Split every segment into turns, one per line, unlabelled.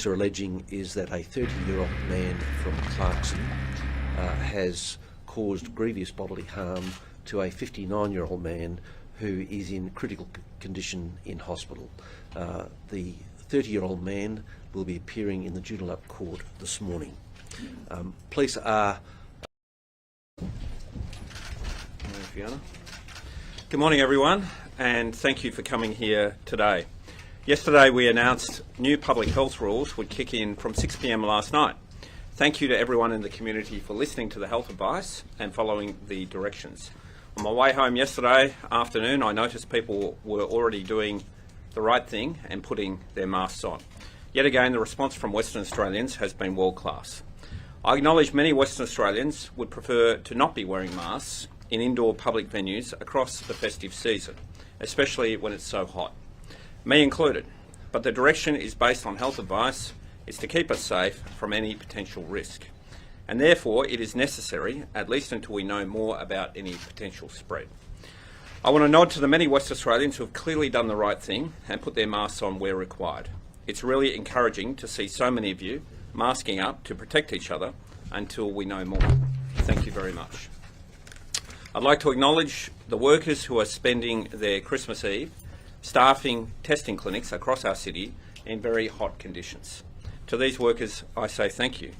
police are alleging is that a 30-year-old man from Clarkson has caused grievous bodily harm to a 59-year-old man who is in critical condition in hospital. The 30-year-old man will be appearing in the Joondalup court this morning. Police are...
Fiona. Good morning, everyone, and thank you for coming here today. Yesterday we announced new public health rules would kick in from 6 p.m. last night. Thank you to everyone in the community for listening to the health advice and following the directions. On my way home yesterday afternoon, I noticed people were already doing the right thing and putting their masks on. Yet again, the response from Western Australians has been world class. I acknowledge many Western Australians would prefer to not be wearing masks in indoor public venues across the festive season, especially when it's so hot, me included. But the direction is based on health advice, is to keep us safe from any potential risk. And therefore it is necessary, at least until we know more about any potential spread. I want to nod to the many West Australians who have clearly done the right thing and put their masks on where required. It's really encouraging to see so many of you masking up to protect each other until we know more. Thank you very much. I'd like to acknowledge the workers who are spending their Christmas Eve staffing testing clinics across our city in very hot conditions. To these workers, I say thank you.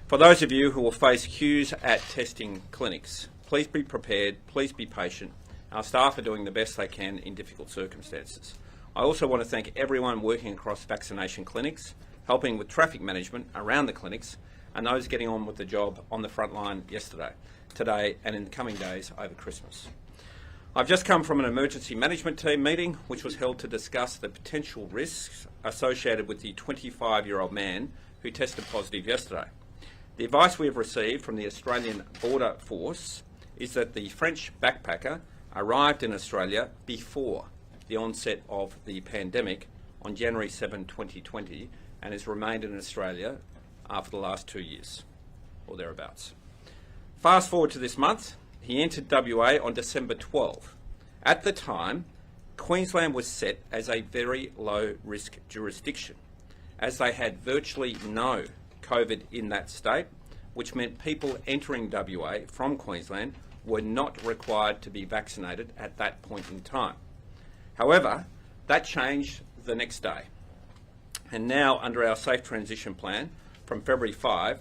For those of you who will face queues at testing clinics, please be prepared, please be patient. Our staff are doing the best they can in difficult circumstances. I also want to thank everyone working across vaccination clinics, helping with traffic management around the clinics, and those getting on with the job on the front line yesterday, today and in the coming days over Christmas. I've just come from an emergency management team meeting which was held to discuss the potential risks associated with the 25-year-old man who tested positive yesterday. The advice we have received from the Australian Border Force is that the French backpacker arrived in Australia before the onset of the pandemic on January 7, 2020 and has remained in Australia for the last 2 years or thereabouts. Fast forward to this month, he entered WA on December 12. At the time, Queensland was set as a very low risk jurisdiction, as they had virtually no COVID in that state, which meant people entering WA from Queensland were not required to be vaccinated at that point in time. However, that changed the next day. And now, under our Safe Transition Plan, from February 5,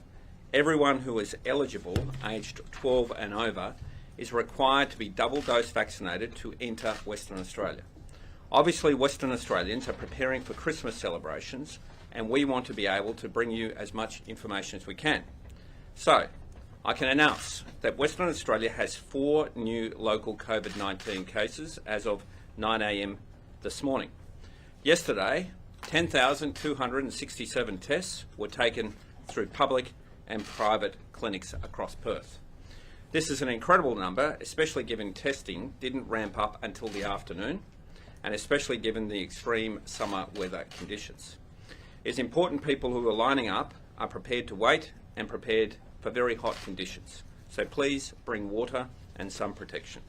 everyone who is eligible, aged 12 and over, is required to be double dose vaccinated to enter Western Australia. Obviously, Western Australians are preparing for Christmas celebrations and we want to be able to bring you as much information as we can. So, I can announce that Western Australia has 4 new local COVID-19 cases as of 9 a.m. this morning. Yesterday, 10,267 tests were taken through public and private clinics across Perth. This is an incredible number, especially given testing didn't ramp up until the afternoon, and especially given the extreme summer weather conditions. It's important people who are lining up are prepared to wait and prepared for very hot conditions. So please bring water and sun protection.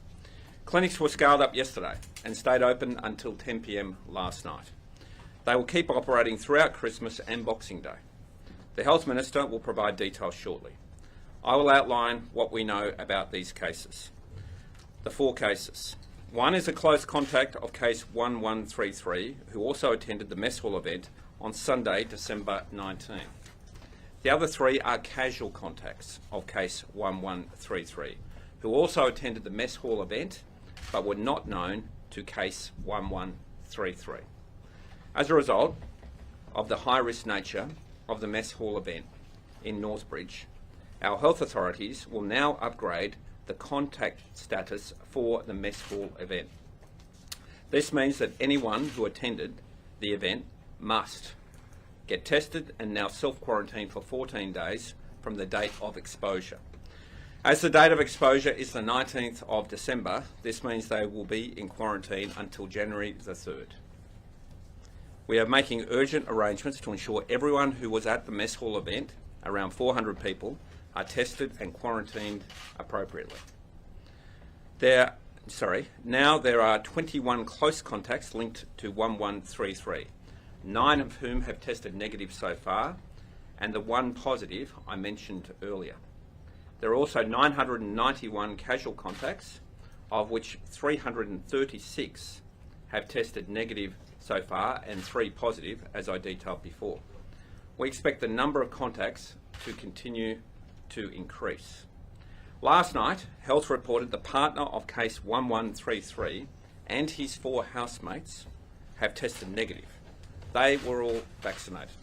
Clinics were scaled up yesterday and stayed open until 10 p.m. last night. They will keep operating throughout Christmas and Boxing Day. The Health Minister will provide details shortly. I will outline what we know about these cases. The 4 cases. One is a close contact of case 1133, who also attended the mess hall event on Sunday, December 19. The other 3 are casual contacts of case 1133, who also attended the mess hall event but were not known to case 1133. As a result of the high-risk nature of the mess hall event in Northbridge, our health authorities will now upgrade the contact status for the mess hall event. This means that anyone who attended the event must get tested and now self-quarantine for 14 days from the date of exposure. As the date of exposure is the 19th of December, this means they will be in quarantine until January the 3rd. We are making urgent arrangements to ensure everyone who was at the mess hall event, around 400 people, are tested and quarantined appropriately. Now there are 21 close contacts linked to 1133. 9 of whom have tested negative so far, and the 1 positive I mentioned earlier. There are also 991 casual contacts, of which 336 have tested negative so far and 3 positive, as I detailed before. We expect the number of contacts to continue to increase. Last night, Health reported the partner of case 1133 and his 4 housemates have tested negative. They were all vaccinated.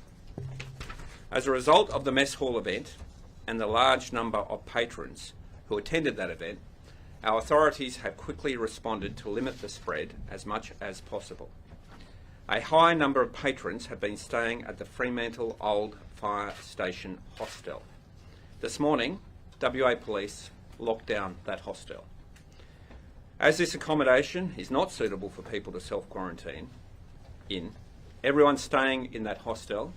As a result of the mess hall event and the large number of patrons who attended that event, our authorities have quickly responded to limit the spread as much as possible. A high number of patrons have been staying at the Fremantle Old Fire Station hostel. This morning, WA Police locked down that hostel. As this accommodation is not suitable for people to self-quarantine in, everyone staying in that hostel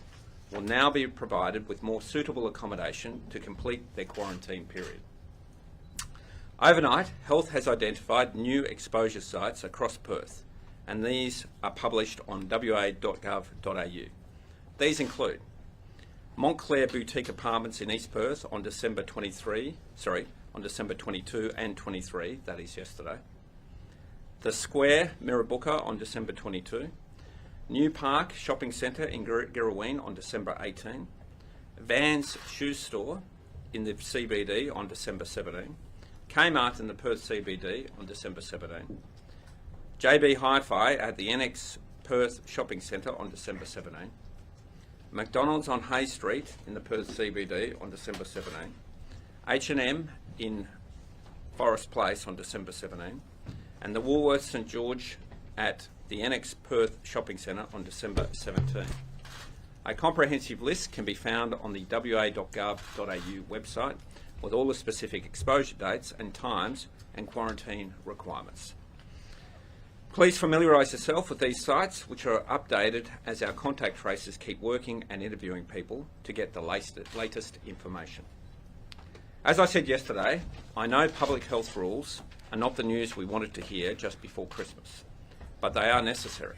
will now be provided with more suitable accommodation to complete their quarantine period. Overnight, Health has identified new exposure sites across Perth, and these are published on wa.gov.au. These include Montclair Boutique Apartments in East Perth on December 22 and 23, that is yesterday. The Square Mirrabooka on December 22. New Park Shopping Centre in Girraween on December 18. Vans Shoe Store in the CBD on December 17. Kmart in the Perth CBD on December 17. JB Hi-Fi at the NX Perth Shopping Centre on December 17. McDonald's on Hay Street in the Perth CBD on December 17. H&M in Forest Place on December 17. And the Woolworths St George at the NX Perth Shopping Centre on December 17. A comprehensive list can be found on the wa.gov.au website with all the specific exposure dates and times and quarantine requirements. Please familiarise yourself with these sites, which are updated as our contact tracers keep working and interviewing people to get the latest information. As I said yesterday, I know public health rules are not the news we wanted to hear just before Christmas, but they are necessary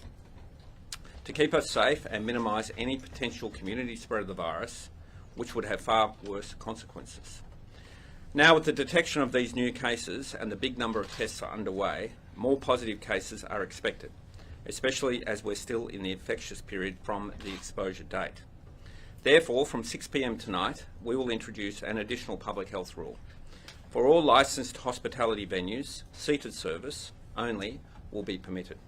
to keep us safe and minimise any potential community spread of the virus, which would have far worse consequences. Now, with the detection of these new cases and the big number of tests are underway, more positive cases are expected, especially as we're still in the infectious period from the exposure date. Therefore, from 6 p.m. tonight, we will introduce an additional public health rule. For all licensed hospitality venues, seated service only will be permitted.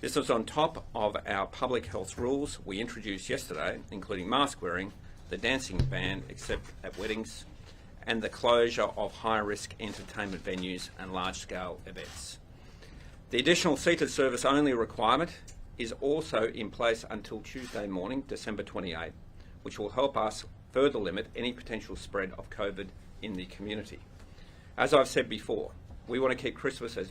This is on top of our public health rules we introduced yesterday, including mask wearing, the dancing ban except at weddings, and the closure of high-risk entertainment venues and large-scale events. The additional seated service only requirement is also in place until Tuesday morning, December 28, which will help us further limit any potential spread of COVID in the community. As I've said before, we want to keep Christmas as normal